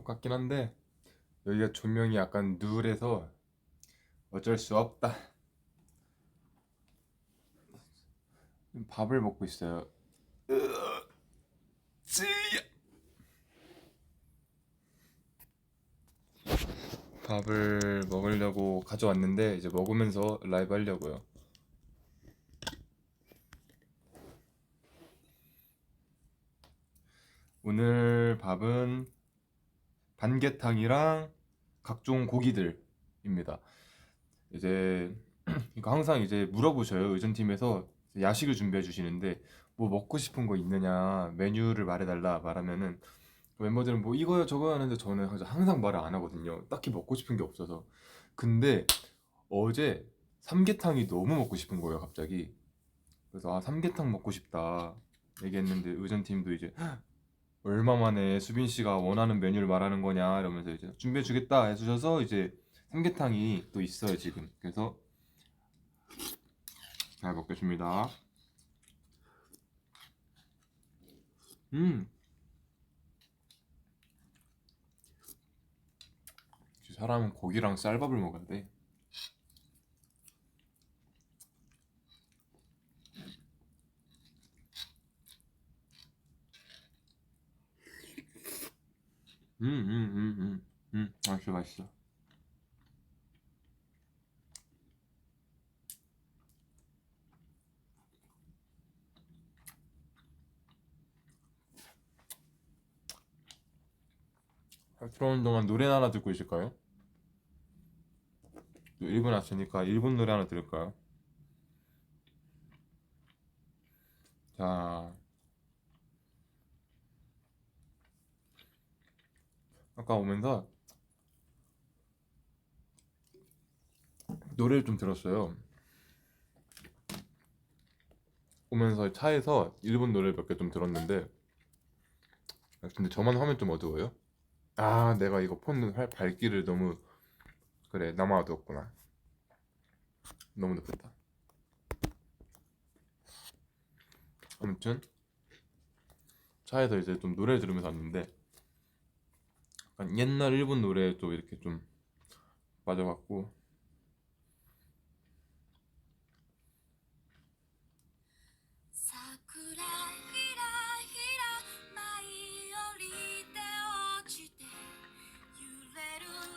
같긴 한데 여기가 조명이 약간 누래서 어쩔 수 없다. 밥을 먹고 있어요. 밥을 먹으려고 가져왔는데 이제 먹으면서 라이브 하려고요. 오늘 밥은 반개탕이랑 각종 고기들입니다. 이제 이거 항상 이제 물어보셔요. 의전팀에서 야식을 준비해 주시는데 뭐 먹고 싶은 거 있느냐 메뉴를 말해달라 말하면은 멤버들은 뭐 이거요 저거 하는데 저는 항상 말을 안 하거든요. 딱히 먹고 싶은 게 없어서. 근데 어제 삼계탕이 너무 먹고 싶은 거예요, 갑자기. 그래서 아, 삼계탕 먹고 싶다 얘기했는데 의전팀도 이제 얼마 만에 수빈 씨가 원하는 메뉴를 말하는 거냐 이러면서 이제 준비해 주겠다 해주셔서 이제 삼계탕이 또 있어요, 지금. 그래서 잘 먹겠습니다. 음, 사람은 고기랑 쌀밥을 먹어야 돼. 맛있어, 맛있어. 들어오는 동안 노래 하나 듣고 있을까요? 또 일본 왔으니까 일본 노래 하나 들을까요? 자, 아까 오면서 노래를 좀 들었어요. 오면서 차에서 일본 노래 몇 개 좀 들었는데, 근데 저만 화면 좀 어두워요? 아, 내가 이거 폰 밝기를 너무, 그래, 나만 어두웠구나. 너무 높였다. 아무튼 차에서 이제 좀 노래 들으면서 왔는데 약간 옛날 일본 노래에 또 이렇게 좀 빠져갖고.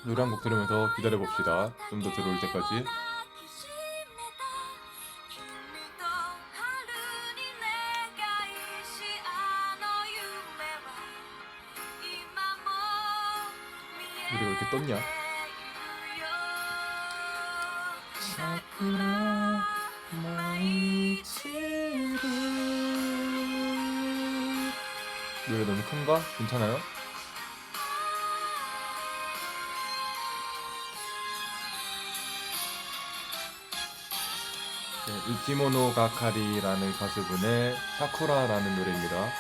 노래 한 곡 들으면서 기다려봅시다. 좀 더 들어올 때까지. 우리가 왜 이렇게 떴냐? 사쿠라 마이치루. 노래 너무 큰가? 괜찮아요? 네, 이키모노 가카리라는 가수분의 사쿠라라는 노래입니다.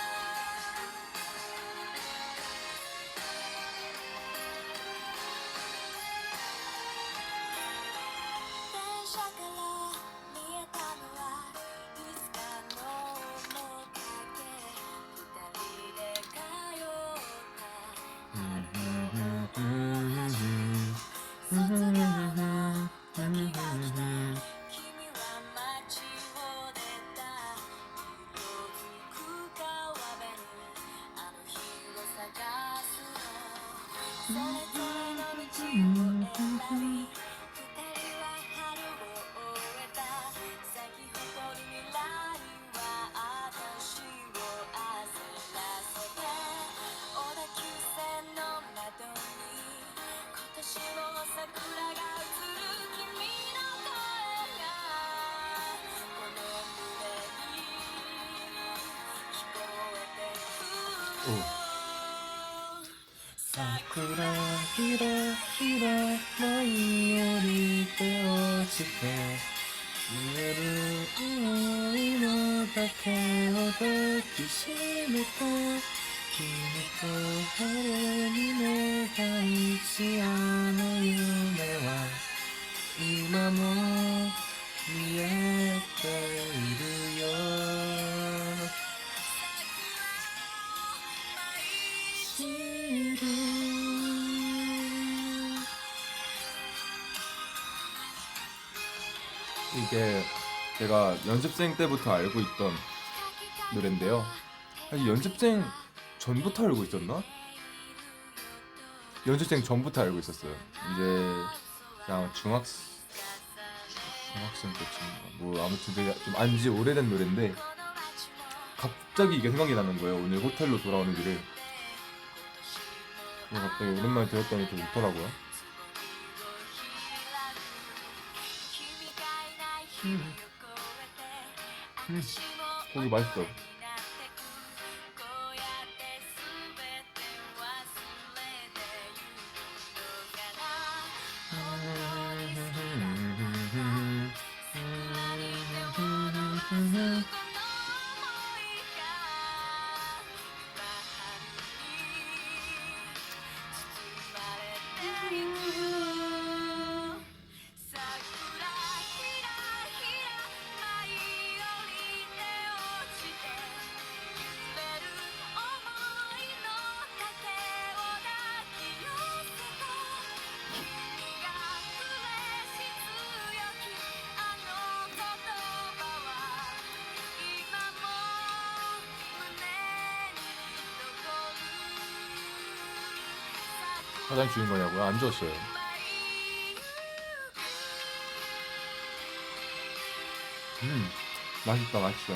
사쿠라 히라 히라 마이 요리 때어치테 이에루 우이노 다케 오도키 시메타君と春に目が一夜の夢は今も見えているよ知る 이게 제가 연습생 때부터 알고 있던 노래인데요. 사실 연습생 전부터 알고 있었나? 연습생 전부터 알고 있었어요. 이제 그냥 중학생 때쯤인가 뭐 아무튼 되게 좀 안지 오래된 노래인데 갑자기 이게 생각이 나는 거예요. 오늘 호텔로 돌아오는 길에 갑자기 오랜만에 들었더니 좀 좋더라고요. 음, 음, 고기 맛있어. 화장 지운 거냐고요? 안 지웠어요. 음, 맛있다, 맛있어.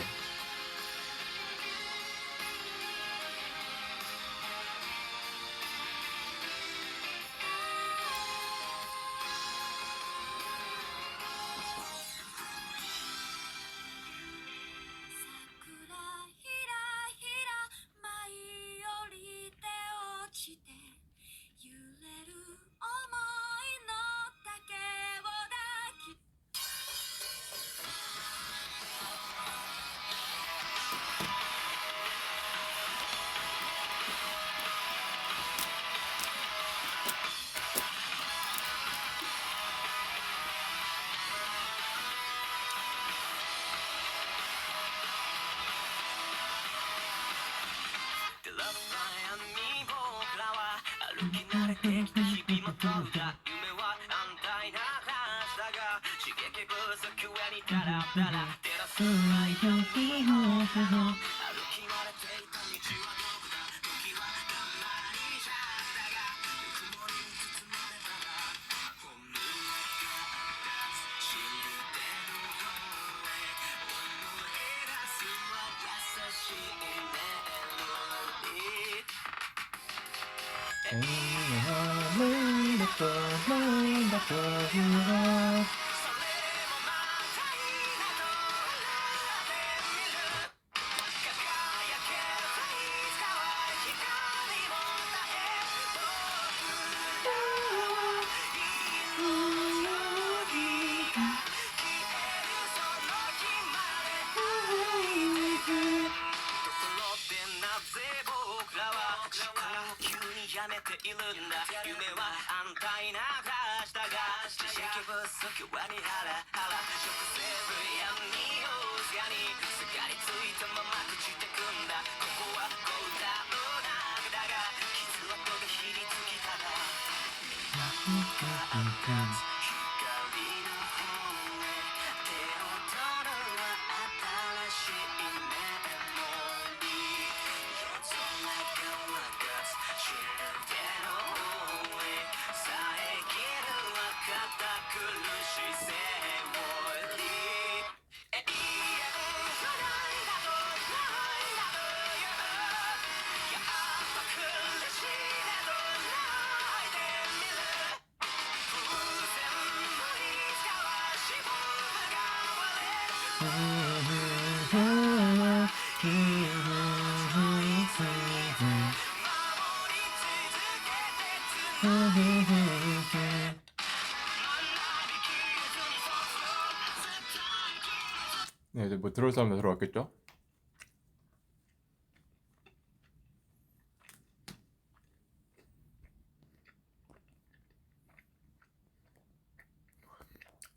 네, 이제 뭐 들어올 사람 다 들어왔겠죠?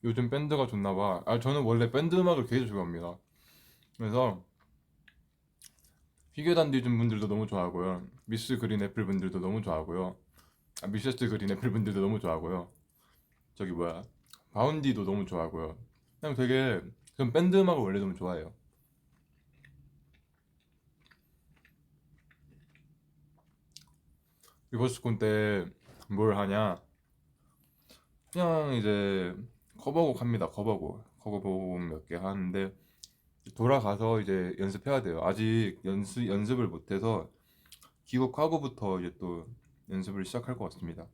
요즘 밴드가 좋나 봐. 저는 원래 밴드 음악을 되게 좋아합니다. 그래서 피겨단디즘 분들도 너무 좋아하고요. 미스 그린 애플 분들도 너무 좋아하고요. 미세스 그린 애플 분들도 너무 좋아하고요. 저기 뭐야, 바운디도 너무 좋아하고요. 그냥 되게 전 밴드 음악을 원래 좀 좋아해요. 리버스콘 때 뭘 하냐? 그냥 이제 커버곡 합니다. 커버곡 몇 개 하는데 돌아가서 이제 연습해야 돼요. 아직 연습을 못해서 귀국하고부터 이제 또 연습을 시작할 것 같습니다.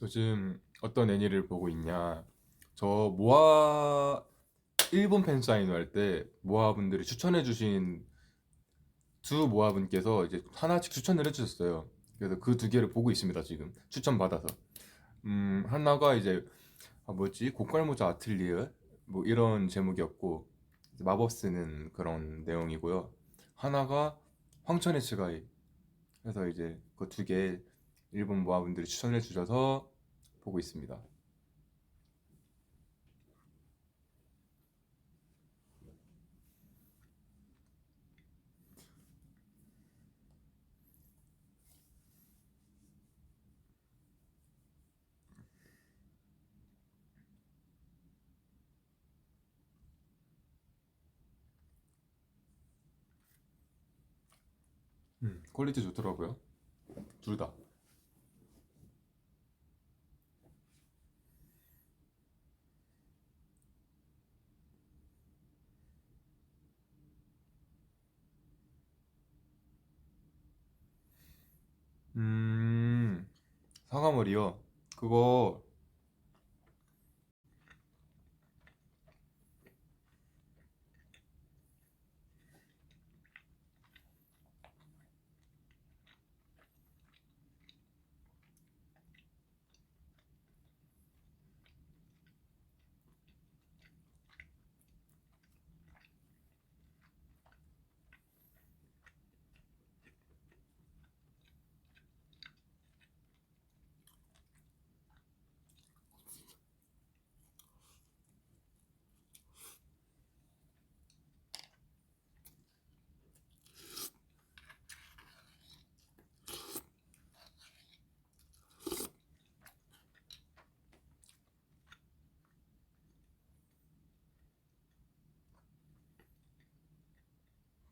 요즘 어떤 애니를 보고 있냐? 저 모아 일본 팬사인회 할 때 모아분들이 추천해주신 두 모아분께서 이제 하나씩 추천을 해주셨어요. 그래서 그 두 개를 보고 있습니다 지금 추천 받아서. 하나가 이제 뭐였지? 고깔모자 아틀리에 뭐 이런 제목이었고 이제 마법 쓰는 그런 내용이고요. 하나가 황천의 츠가이. 그래서 이제 그 두 개 일본 모아분들이 추천해 주셔서 보고 있습니다. 퀄리티 좋더라고요. 둘 다. 음, 사과머리요. 그거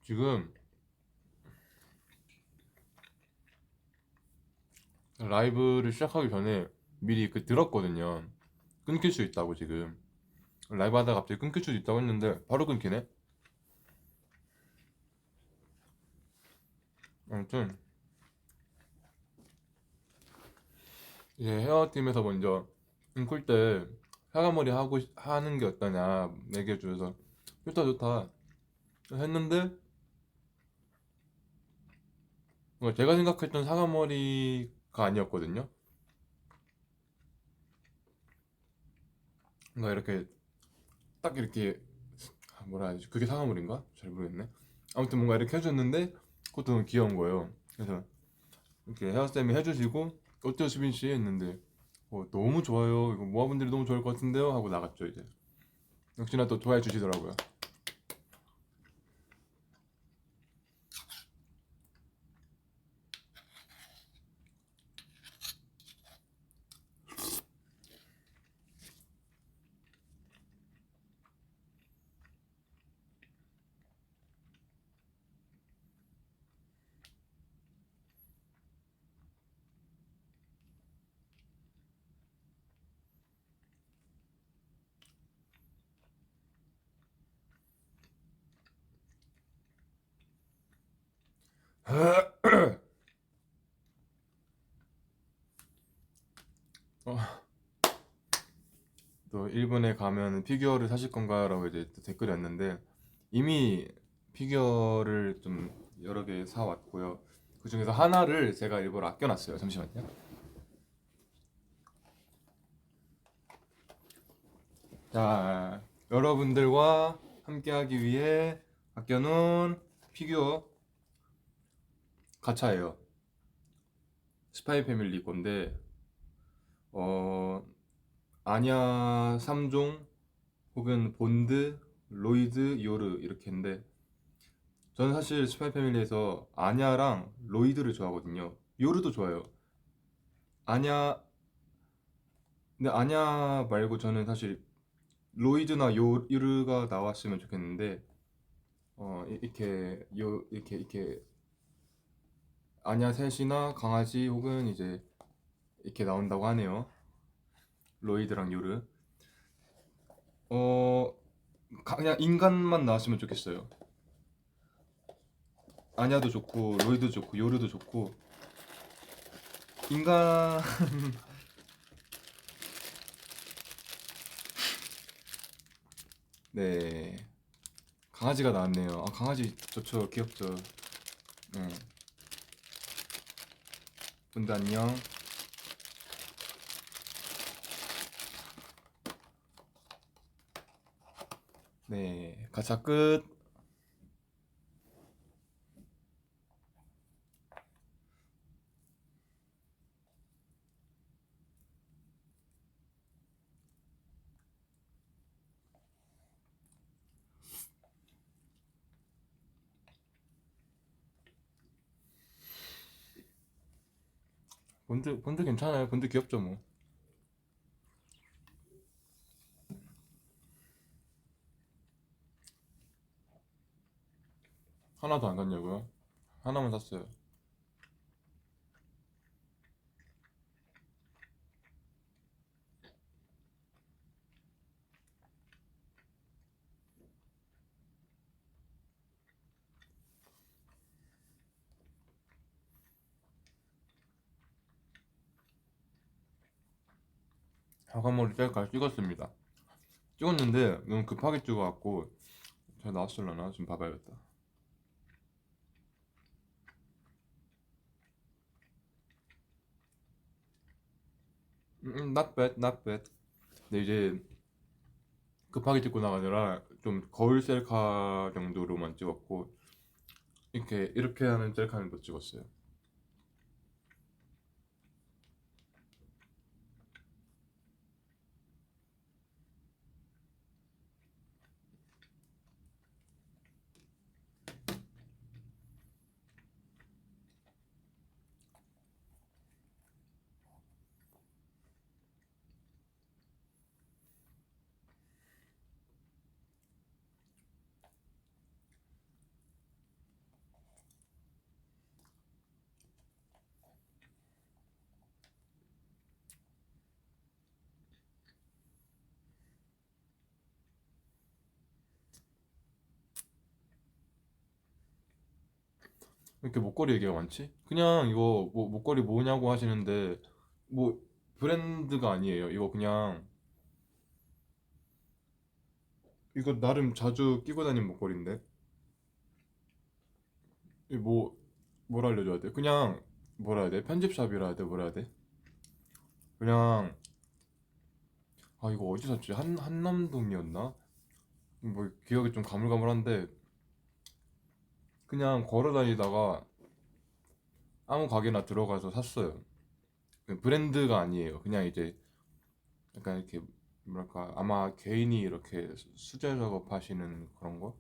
지금 라이브를 시작하기 전에 미리 그 들었거든요. 끊길 수 있다고 지금. 라이브 하다가 갑자기 끊길 수도 있다고 했는데 바로 끊기네. 아무튼 이제 헤어팀에서 먼저 끊길 때 사과머리 하는 게 어떠냐 얘기해 주셔서 좋다 좋다 했는데 뭔가 제가 생각했던 사과머리가 아니었거든요. 뭔가 이렇게 딱 이렇게 뭐라 해야 되지? 그게 사과머리인가? 잘 모르겠네. 아무튼 뭔가 이렇게 해줬는데 그것도 너무 귀여운 거예요. 그래서 이렇게 헤어쌤이 해주시고 어때요 수빈 씨 했는데 너무 좋아요. 이거 모아분들이 너무 좋아할 것 같은데요 하고 나갔죠 이제. 역시나 또 좋아해 주시더라고요. 어, 또 일본에 가면 피규어를 사실 건가라고 이제 또 댓글이 왔는데 이미 피규어를 좀 여러 개 사왔고요. 그 중에서 하나를 제가 일부러 아껴놨어요. 잠시만요. 자, 여러분들과 함께하기 위해 아껴놓은 피규어 가차예요. 스파이 패밀리 건데 어 아냐 3종 혹은 본드, 로이드, 요르 이렇게인데 저는 사실 스파이 패밀리에서 아냐랑 로이드를 좋아하거든요. 요르도 좋아요. 아냐 근데 아냐 말고 저는 사실 로이드나 요르가 나왔으면 좋겠는데 이렇게 아냐 셋이나 강아지 혹은 이제 이렇게 나온다고 하네요. 로이드랑 요르. 어 그냥 인간만 나왔으면 좋겠어요. 아냐도 좋고 로이도 좋고 요르도 좋고 인간 네 강아지가 나왔네요. 아 강아지 좋죠. 귀엽죠. 네. 분들 안녕. 네 가차 끝. 본드 괜찮아요. 본드 귀엽죠 뭐. 하나도 안 샀냐고요? 하나만 샀어요. 화관머리 셀카 찍었습니다. 찍었는데 너무 급하게 찍어갖고 잘 나왔을려나 좀 봐봐야겠다. not bad, not bad. 근데 이제 급하게 찍고 나가느라 좀 거울 셀카 정도로만 찍었고 이렇게 하는 셀카는 못 찍었어요. 왜 이렇게 목걸이 얘기가 많지? 그냥 이거 뭐 목걸이 뭐냐고 하시는데 뭐 브랜드가 아니에요. 이거 그냥 이거 나름 자주 끼고 다니는 목걸이인데 이 뭘 알려줘야 돼? 그냥 뭐라 해야 돼? 편집샵이라 해야 돼? 뭐라 해야 돼? 그냥 아 이거 어디 샀지? 한남동이었나? 뭐 기억이 좀 가물가물한데 그냥 걸어 다니다가 아무 가게나 들어가서 샀어요. 그 브랜드가 아니에요. 그냥 이제 약간 이렇게 뭐랄까 아마 개인이 이렇게 수제 작업하시는 그런 거?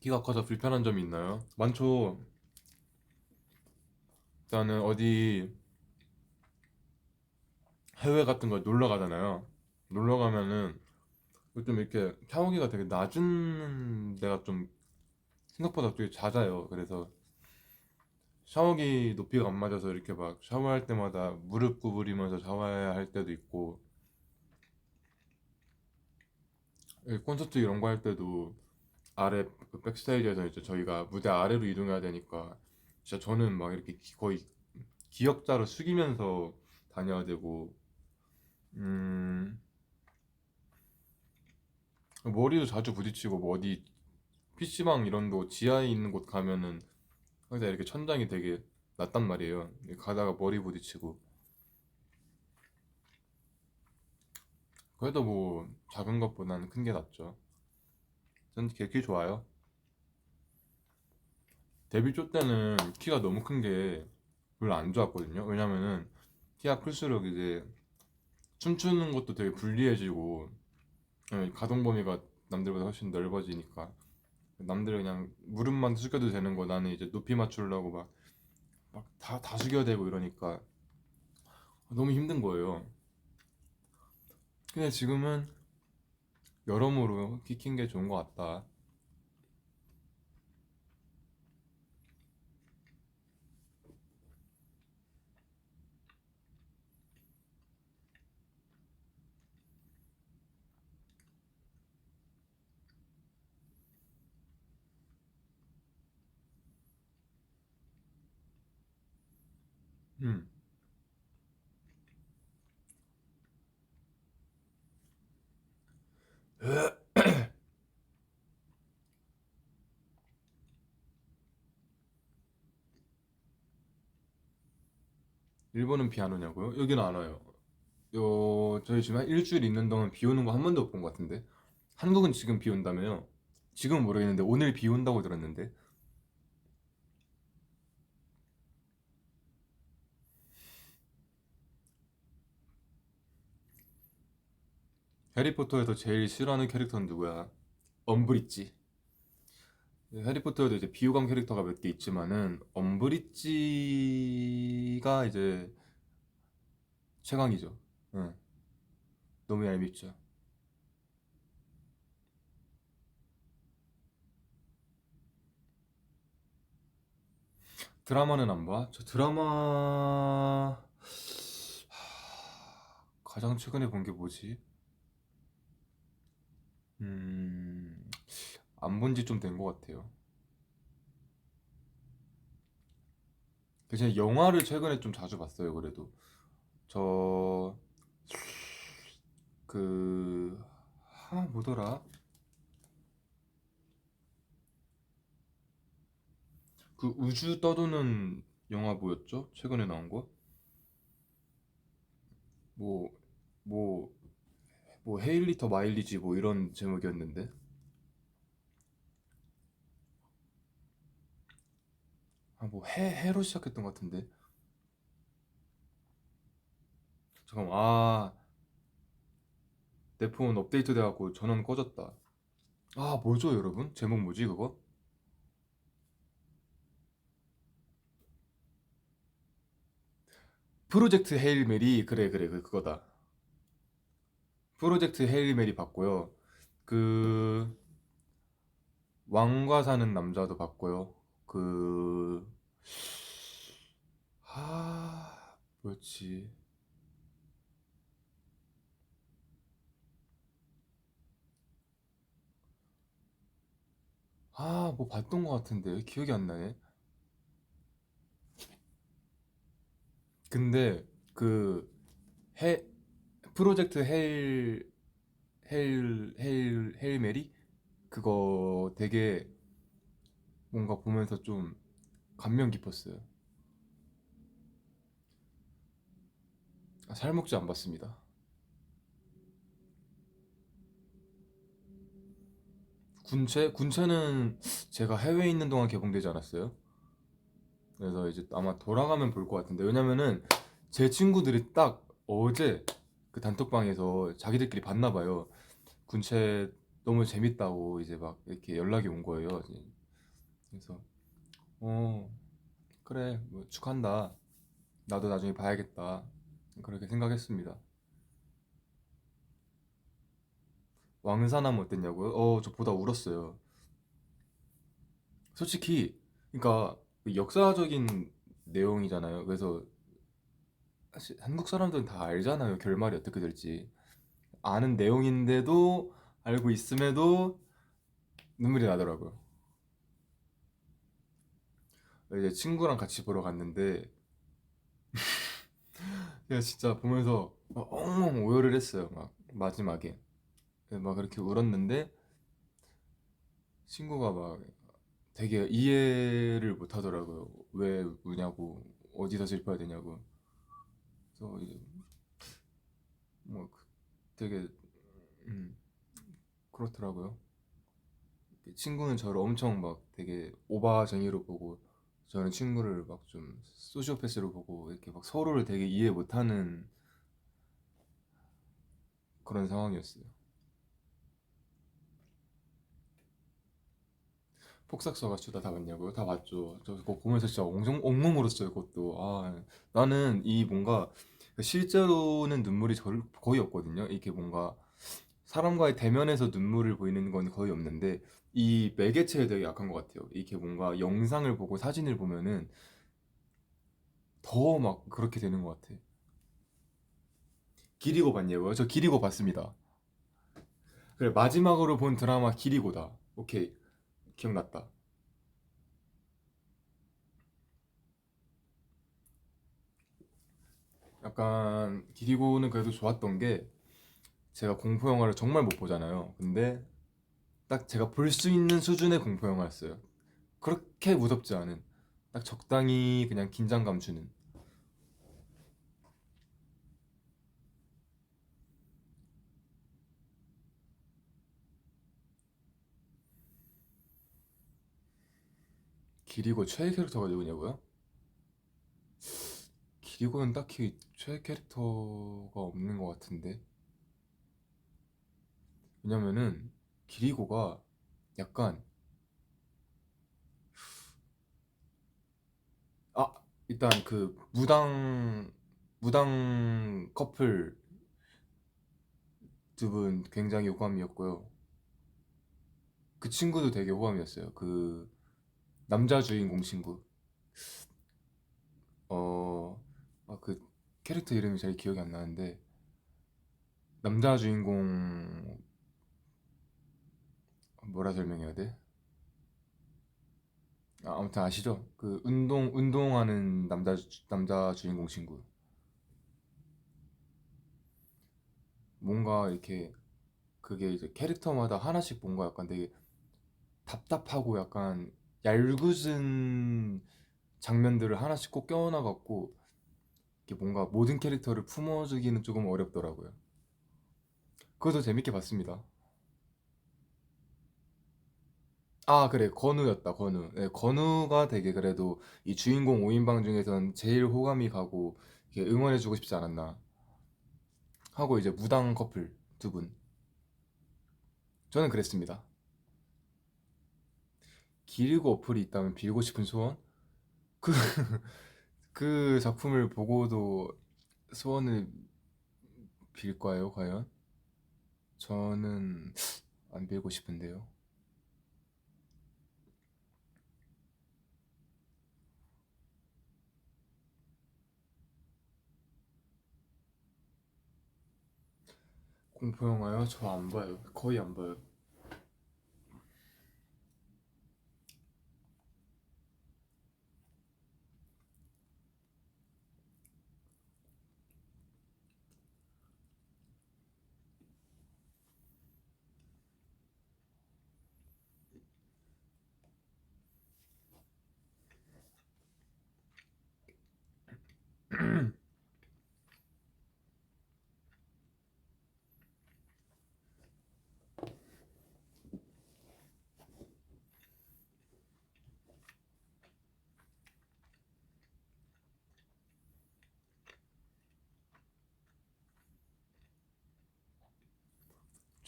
키가 커서 불편한 점이 있나요? 많죠. 일단은 어디 해외 같은 거 놀러 가잖아요. 놀러 가면은 좀 이렇게 샤워기가 되게 낮은 데가 좀 생각보다 되게 잦아요. 그래서 샤워기 높이가 안 맞아서 이렇게 막 샤워할 때마다 무릎 구부리면서 샤워해야 할 때도 있고, 콘서트 이런 거 할 때도 아래 그 백스테이지에서 이제 저희가 무대 아래로 이동해야 되니까 진짜 저는 막 이렇게 거의 기역자로 숙이면서 다녀야 되고, 음 머리도 자주 부딪히고, 뭐 어디 PC방 이런 거 지하에 있는 곳 가면은 항상 이렇게 천장이 되게 낮단 말이에요. 가다가 머리 부딪히고. 그래도 뭐 작은 것보다는 큰 게 낫죠. 전 걔 좋아요. 데뷔 초 때는 키가 너무 큰 게 별로 안 좋았거든요. 왜냐면은 키가 클수록 이제 춤추는 것도 되게 불리해지고, 가동 범위가 남들보다 훨씬 넓어지니까 남들 그냥 무릎만 숙여도 되는 거 나는 이제 높이 맞추려고 막 다 숙여야 되고 이러니까 너무 힘든 거예요. 근데 지금은 여러모로 키 큰 게 좋은 것 같다. 음. 일본은 비 안 오냐고요? 여기는 안 와요. 저희 지금 한 일주일 있는 동안 비 오는 거 한 번도 못 본 것 같은데. 한국은 지금 비 온다며요? 지금은 모르겠는데 오늘 비 온다고 들었는데. 해리포터에서 제일 싫어하는 캐릭터는 누구야? 엄브리지. 해리포터에도 이제 비호감 캐릭터가 몇 개 있지만은 엄브리지가 이제 최강이죠. 응, 너무 얄밉죠. 드라마는 안 봐? 저 드라마 가장 최근에 본 게 뭐지? 음, 안 본지 좀 된 것 같아요. 대신에 영화를 최근에 좀 자주 봤어요. 그래도 저 그 뭐더라? 그 우주 떠도는 영화 뭐였죠? 최근에 나온 거? 뭐 뭐 뭐 헤일리터 마일리지 뭐 이런 제목이었는데. 뭐 해로 시작했던 것 같은데. 잠깐만. 내 폰 업데이트 돼갖고 전원 꺼졌다. 뭐죠 여러분? 제목 뭐지 그거? 프로젝트 헤일 메리. 그래 그래 그거다. 프로젝트 헤일 메리 봤고요. 그 왕과 사는 남자도 봤고요. 그 뭐였지? 뭐 봤던 것 같은데 기억이 안 나네. 근데 그 해 프로젝트 헤일 메리 그거 되게 뭔가 보면서 좀 감명 깊었어요. 살목지 안 봤습니다. 군체는 제가 해외에 있는 동안 개봉되지 않았어요. 그래서 이제 아마 돌아가면 볼 것 같은데, 왜냐면은 제 친구들이 딱 어제 그 단톡방에서 자기들끼리 봤나 봐요. 군체 너무 재밌다고 이제 막 이렇게 연락이 온 거예요. 이제. 그래서 어 그래 뭐 축한다. 나도 나중에 봐야겠다. 그렇게 생각했습니다. 왕사남 어땠냐고요? 저 보다 울었어요. 솔직히 그러니까 그 역사적인 내용이잖아요. 그래서 사실 한국 사람들은 다 알잖아요. 결말이 어떻게 될지. 아는 내용인데도 알고 있음에도 눈물이 나더라고요. 이제 친구랑 같이 보러 갔는데 제가 진짜 보면서 막 엉엉 오열을 했어요. 막 마지막에 막 그렇게 울었는데 친구가 막 되게 이해를 못 하더라고요. 왜 우냐고, 어디서 슬퍼야 되냐고. 그래서 이제 뭐 되게 음, 그렇더라고요. 친구는 저를 엄청 막 되게 오바쟁이로 보고 저는 친구를 막 좀 소시오패스로 보고 이렇게 막 서로를 되게 이해 못하는 그런 상황이었어요. 폭삭소가 수다 다 봤냐고요? 다 봤죠. 저 그거 보면서 진짜 엉엉 엉엉 울었어요. 그것도. 나는 이 뭔가 실제로는 눈물이 거의 없거든요. 이렇게 뭔가 사람과의 대면에서 눈물을 보이는 건 거의 없는데 이 매개체에 되게 약한 것 같아요. 이렇게 뭔가 영상을 보고 사진을 보면은 더 막 그렇게 되는 것 같아. 기리고 봤냐고요? 저 기리고 봤습니다. 그래, 마지막으로 본 드라마 기리고다. 오케이, 기억났다. 약간 기리고는 그래도 좋았던 게 제가 공포 영화를 정말 못 보잖아요. 근데 딱 제가 볼 수 있는 수준의 공포 영화였어요. 그렇게 무섭지 않은, 딱 적당히 그냥 긴장감 주는. 기리고 최애 캐릭터가 누구냐고요? 기리고는 딱히 최애 캐릭터가 없는 것 같은데. 왜냐면은 기리고가 약간 아 일단 그 무당 커플 두 분 굉장히 호감이었고요. 그 친구도 되게 호감이었어요. 그 남자 주인공 친구. 그 캐릭터 이름이 잘 기억이 안 나는데 남자 주인공 뭐라 설명해야 돼? 아무튼 아시죠? 그 운동하는 남자 주인공 친구. 뭔가 이렇게 그게 이제 캐릭터마다 하나씩 뭔가 약간 되게 답답하고 약간 얄궂은 장면들을 하나씩 꼭 껴넣어갖고 이게 뭔가 모든 캐릭터를 품어주기는 조금 어렵더라고요. 그것도 재밌게 봤습니다. 그래, 건우였다, 건우. 네, 건우가 되게 그래도 이 주인공 5인방 중에선 제일 호감이 가고 이렇게 응원해주고 싶지 않았나 하고 이제 무당 커플 두 분. 저는 그랬습니다. 길고 어플이 있다면 빌고 싶은 소원? 그, 그 작품을 보고도 소원을 빌까요, 과연? 저는 안 빌고 싶은데요. 공포 영화요? 저 안 봐요. 거의 안 봐요.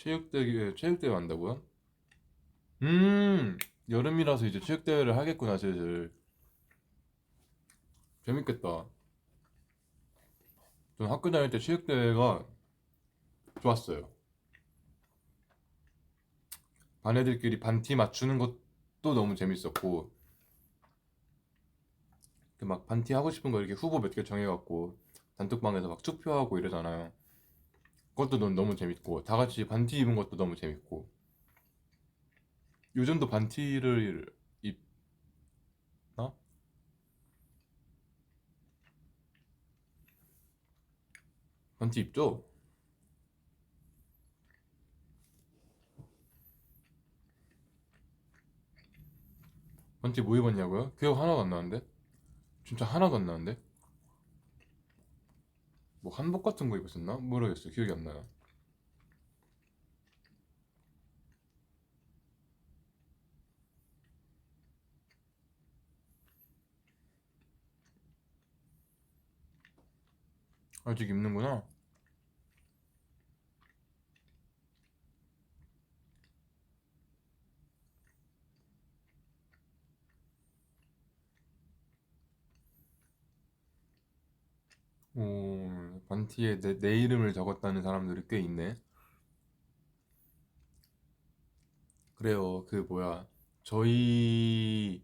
체육대회 한다고요? 음, 여름이라서 이제 체육대회를 하겠구나, 슬슬. 재밌겠다. 전 학교 다닐 때 체육대회가 좋았어요. 반 애들끼리 반티 맞추는 것도 너무 재밌었고, 막 반티 하고 싶은 거 이렇게 후보 몇 개 정해갖고, 단톡방에서 막 투표하고 이러잖아요. 그것도 너무 재밌고, 다 같이 반티 입은 것도 너무 재밌고, 요즘도 반티를 입나? 반티 입죠? 반티 뭐 입었냐고요? 기억 하나도 안 나는데? 진짜 하나도 안 나는데? 뭐 한복 같은 거 입었었나? 모르겠어요. 기억이 안 나요. 아직 입는구나. 반티에 내 이름을 적었다는 사람들이 꽤 있네. 그래요. 그 뭐야. 저희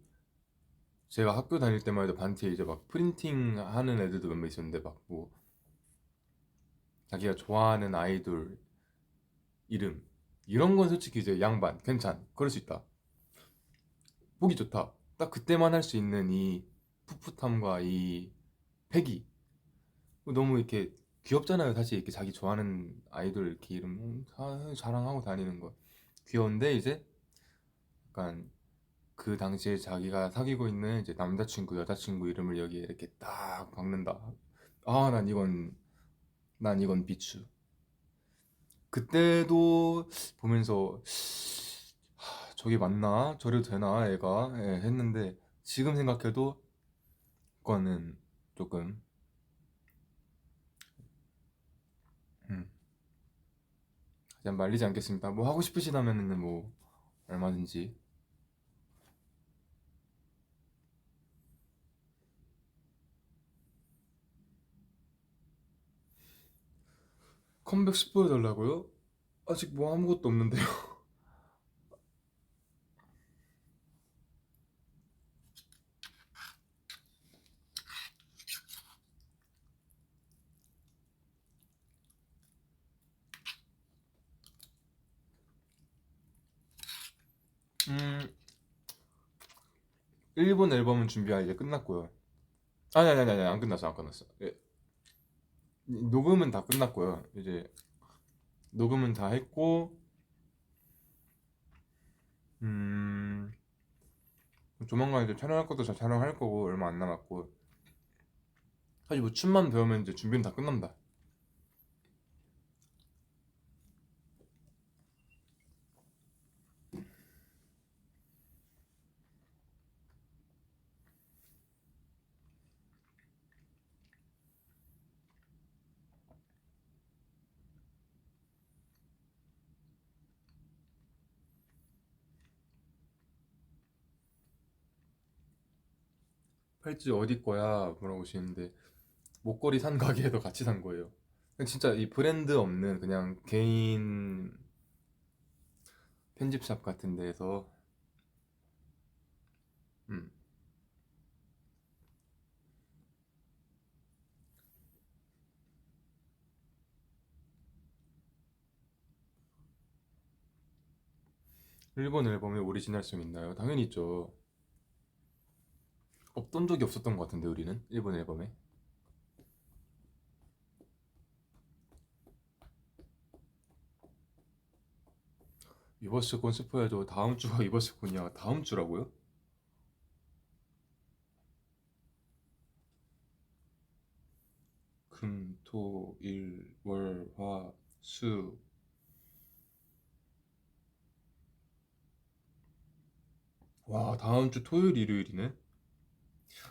제가 학교 다닐 때만 해도 반티에 이제 막 프린팅 하는 애들도 몇 명 있었는데 막 뭐 자기가 좋아하는 아이돌 이름 이런 건 솔직히 이제 양반 괜찮. 그럴 수 있다. 보기 좋다. 딱 그때만 할 수 있는 이 풋풋함과 이 패기. 너무 이렇게 귀엽잖아요. 사실 이렇게 자기 좋아하는 아이돌 이렇게 이름 자랑하고 다니는 거. 귀여운데 이제 약간 그 당시에 자기가 사귀고 있는 이제 남자친구, 여자친구 이름을 여기에 이렇게 딱 박는다. 아, 난 이건 비추. 그때도 보면서 저게 맞나? 저래도 되나? 애가 예, 했는데 지금 생각해도 그거는 조금 음, 그냥 말리지 않겠습니다. 뭐 하고 싶으시다면은 뭐 얼마든지. 컴백 스포해달라고요? 아직 뭐 아무것도 없는데요. 음, 일본 앨범은 준비가 이제 끝났고요. 아니, 안 끝났어, 안 끝났어. 예, 녹음은 다 끝났고요. 이제 녹음은 다 했고, 음, 조만간 이제 촬영할 것도 다 촬영할 거고, 얼마 안 남았고. 사실 뭐 춤만 배우면 이제 준비는 다 끝난다. 팔찌 어디 거야? 물어보시는데, 목걸이 산 가게에도 같이 산 거예요. 그냥 진짜 이 브랜드 없는 그냥 개인 편집샵 같은 데에서, 음, 일본 앨범에 오리지널송 있나요? 당연히 있죠. 없던 적이 없었던 것 같은데, 우리는? 일본 앨범에. 이버스콘 스포야죠. 다음 주가 이버스콘이야. 다음 주라고요? 금, 토, 일, 월, 화, 수. 와, 다음 주 토요일, 일요일이네?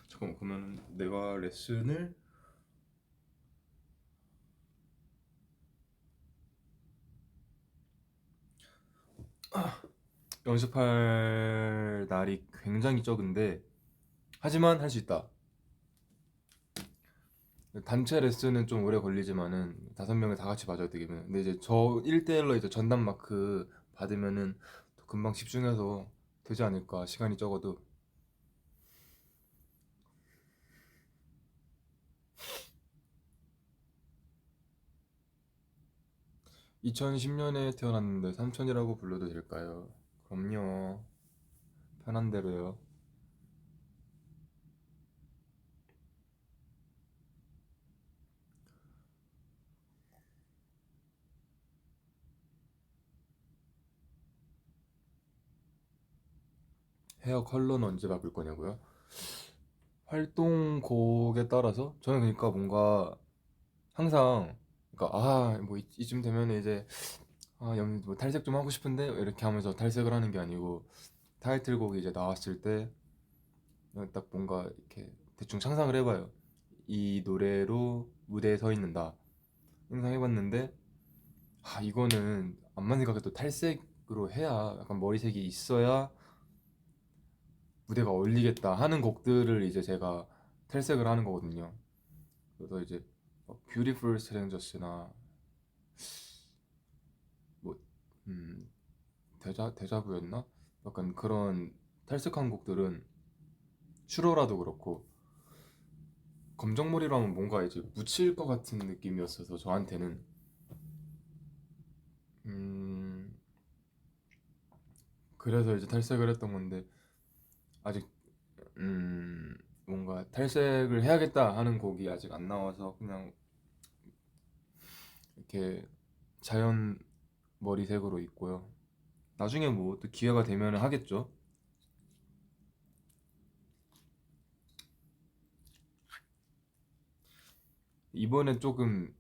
잠깐만, 그러면 내가 레슨을 연습할 날이 굉장히 적은데 하지만 할 수 있다. 단체 레슨은 좀 오래 걸리지만은 5명을 다 같이 봐줘야 되겠네. 근데 이제 저 1대1로 이제 전담 마크 받으면은 또 금방 집중해서 되지 않을까. 시간이 적어도. 2010년에 태어났는데 삼촌이라고 불러도 될까요? 그럼요. 편한 대로요. 헤어 컬러는 언제 바꿀 거냐고요? 활동곡에 따라서 저는 그러니까 뭔가 항상 그러니까 뭐 이쯤 되면 이제 뭐 탈색 좀 하고 싶은데 이렇게 하면서 탈색을 하는 게 아니고 타이틀곡이 이제 나왔을 때 딱 뭔가 이렇게 대충 상상을 해봐요. 이 노래로 무대에 서 있는다. 상상해봤는데 이거는 암만 생각해도 탈색으로 해야 약간 머리색이 있어야 무대가 어울리겠다 하는 곡들을 이제 제가 탈색을 하는 거거든요. 그래서 이제 Beautiful Strangers나 뭐 데자부였나? 약간 그런 탈색한 곡들은 슈로라도 그렇고 검정머리로 하면 뭔가 이제 묻힐 것 같은 느낌이었어서 저한테는 음 그래서 이제 탈색을 했던 건데 아직 뭔가 탈색을 해야겠다 하는 곡이 아직 안 나와서 그냥 이렇게 자연 머리색으로 있고요. 나중에 뭐 또 기회가 되면 하겠죠. 이번에 조금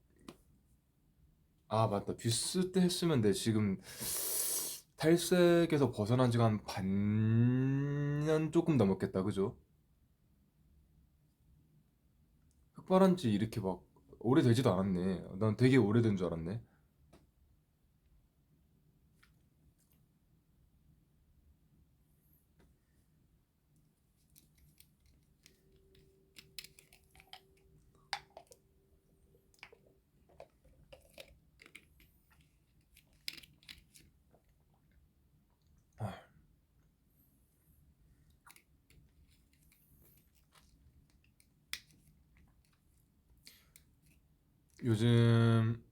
맞다, 뷰스 때 했으면 돼. 지금 탈색에서 벗어난 지가 한 반년 조금 넘었겠다, 그죠? 흑발한 지 이렇게 막 오래되지도 않았네. 난 되게 오래된 줄 알았네. 아, 요즘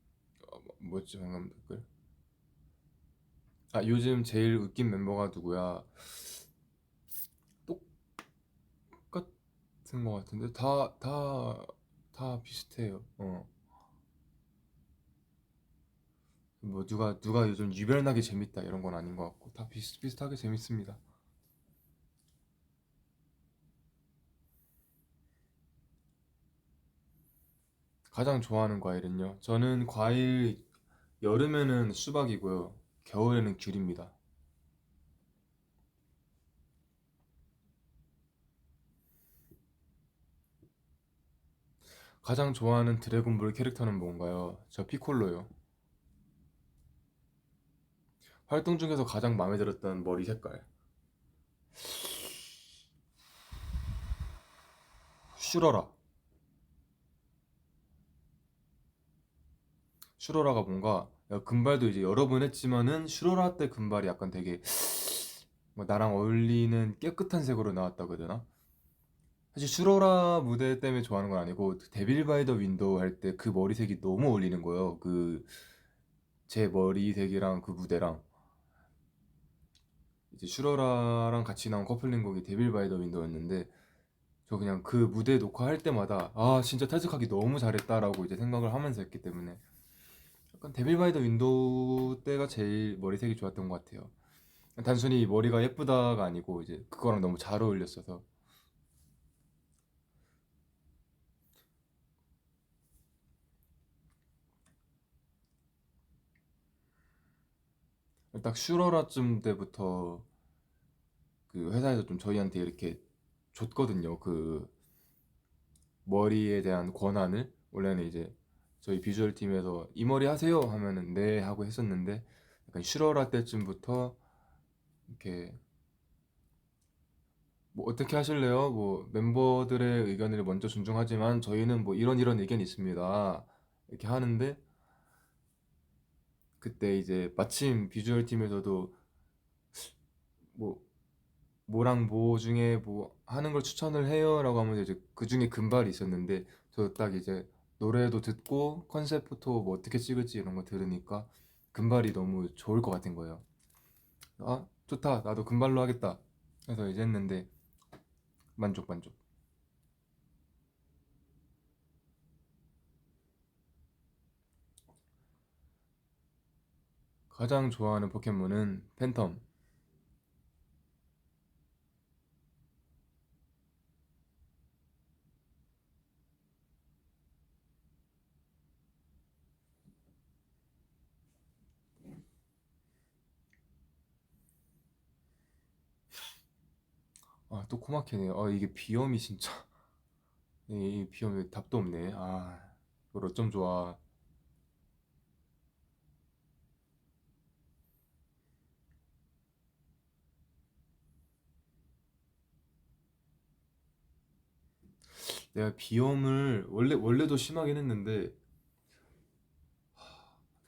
뭐였지 방금 댓글? 요즘 제일 웃긴 멤버가 누구야? 똑같은 것 같은데 다 비슷해요. 뭐 누가 요즘 유별나게 재밌다 이런 건 아닌 것 같고 다 비슷비슷하게 재밌습니다. 가장 좋아하는 과일은요? 저는 과일 여름에는 수박이고요. 겨울에는 귤입니다. 가장 좋아하는 드래곤볼 캐릭터는 뭔가요? 저 피콜로요. 활동 중에서 가장 마음에 들었던 머리 색깔. 슈러라. 슈러라가 뭔가 금발도 이제 여러 번 했지만은 슈러라 때 금발이 약간 되게 뭐 나랑 어울리는 깨끗한 색으로 나왔다고 해야 되나? 사실 슈러라 무대 때문에 좋아하는 건 아니고 데빌 바이 더 윈도우 할 때 그 머리색이 너무 어울리는 거예요. 그 제 머리색이랑 그 무대랑 이제 슈러라랑 같이 나온 커플링 곡이 데빌 바이 더 윈도우였는데 저 그냥 그 무대 녹화할 때마다 진짜 탈색하기 너무 잘했다라고 이제 생각을 하면서 했기 때문에 약간 데빌 바이 더 윈도우 때가 제일 머리색이 좋았던 것 같아요. 단순히 머리가 예쁘다가 아니고 이제 그거랑 너무 잘 어울렸어서 딱 슈러라쯤 때부터 그 회사에서 좀 저희한테 이렇게 줬거든요. 그 머리에 대한 권한을 원래는 이제 저희 비주얼 팀에서 이 머리 하세요 하면은 네 하고 했었는데 약간 슈러라 때쯤부터 이렇게 뭐 어떻게 하실래요? 뭐 멤버들의 의견을 먼저 존중하지만 저희는 뭐 이런 이런 의견이 있습니다. 이렇게 하는데 그때 이제 마침 비주얼 팀에서도 뭐 뭐랑 뭐 중에 뭐 하는 걸 추천을 해요라고 하면 이제 그 중에 금발이 있었는데 저 딱 이제 노래도 듣고 컨셉 포토 뭐 어떻게 찍을지 이런 거 들으니까 금발이 너무 좋을 것 같은 거예요. 아, 좋다. 나도 금발로 하겠다. 그래서 이제 했는데 만족 만족. 가장 좋아하는 포켓몬은 팬텀. 아, 또 코막히네요. 아, 이게 비염이 진짜. 이 비염이 답도 없네. 아, 이걸 어쩜 좋아. 내가 비염을 원래도 심하긴 했는데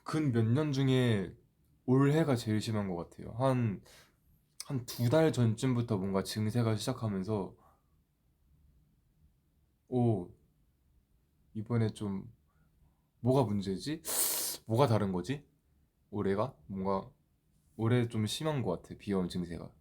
근 몇 년 중에 올해가 제일 심한 것 같아요. 한 두 달 전쯤부터 뭔가 증세가 시작하면서 오, 이번에 좀 뭐가 문제지? 뭐가 다른 거지? 올해가? 뭔가 올해 좀 심한 것 같아. 비염 증세가.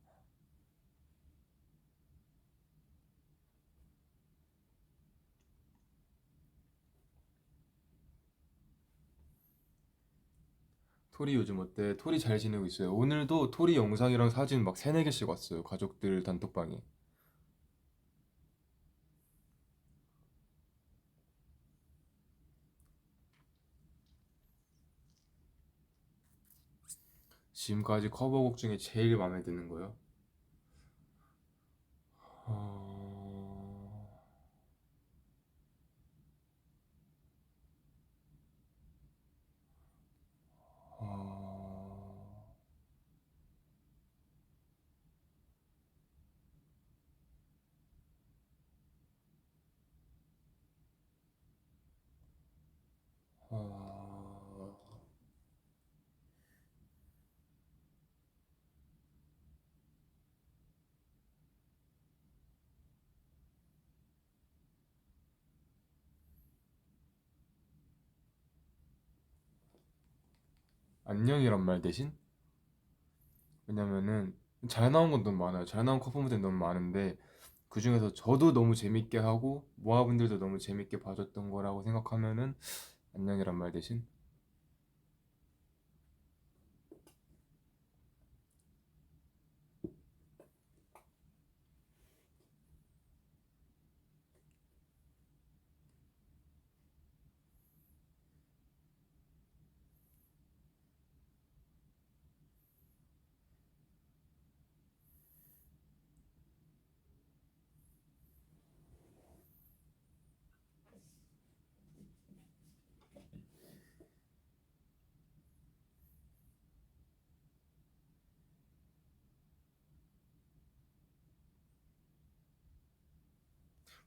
토리 요즘 어때? 토리 잘 지내고 있어요. 오늘도 토리 영상이랑 사진 막 세네 개씩 왔어요. 가족들 단톡방에. 지금까지 커버곡 중에 제일 마음에 드는 거요? 어... 어... 어... 안녕이란 말 대신? 왜냐면은 잘 나온 건 너무 많아요. 잘 나온 커버무대 너무 많은데 그 중에서 저도 너무 재밌게 하고 모아분들도 너무 재밌게 봐줬던 거라고 생각하면은 안녕이란 말 대신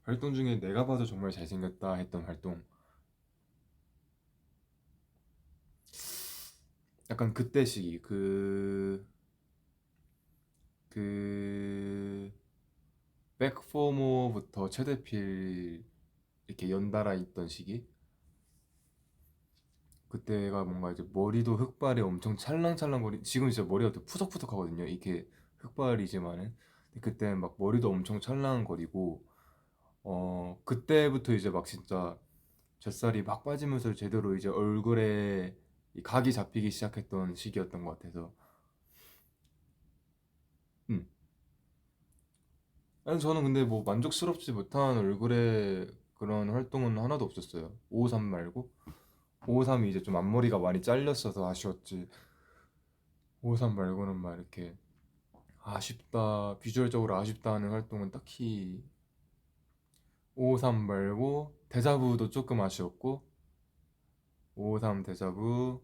활동 중에 내가 봐도 정말 잘생겼다 했던 활동 약간 그때 시기 그 백포머부터 최대필 이렇게 연달아 있던 시기 그때가 뭔가 이제 머리도 흑발에 엄청 찰랑찰랑거리 지금 진짜 머리가 되게 푸석푸석하거든요 이게 흑발이지만은 근데 그때는 막 머리도 엄청 찰랑거리고 그때부터 이제 막 진짜 젖살이 막 빠지면서 제대로 이제 얼굴에 이 각이 잡히기 시작했던 시기였던 것 같아서 음. 아니 저는 근데 뭐 만족스럽지 못한 얼굴에 그런 활동은 하나도 없었어요 553 말고 553이 이제 좀 앞머리가 많이 잘렸어서 아쉬웠지 553 말고는 막 이렇게 아쉽다 비주얼적으로 아쉽다 하는 활동은 딱히 553 말고 데자부도 조금 아쉬웠고 553 데자부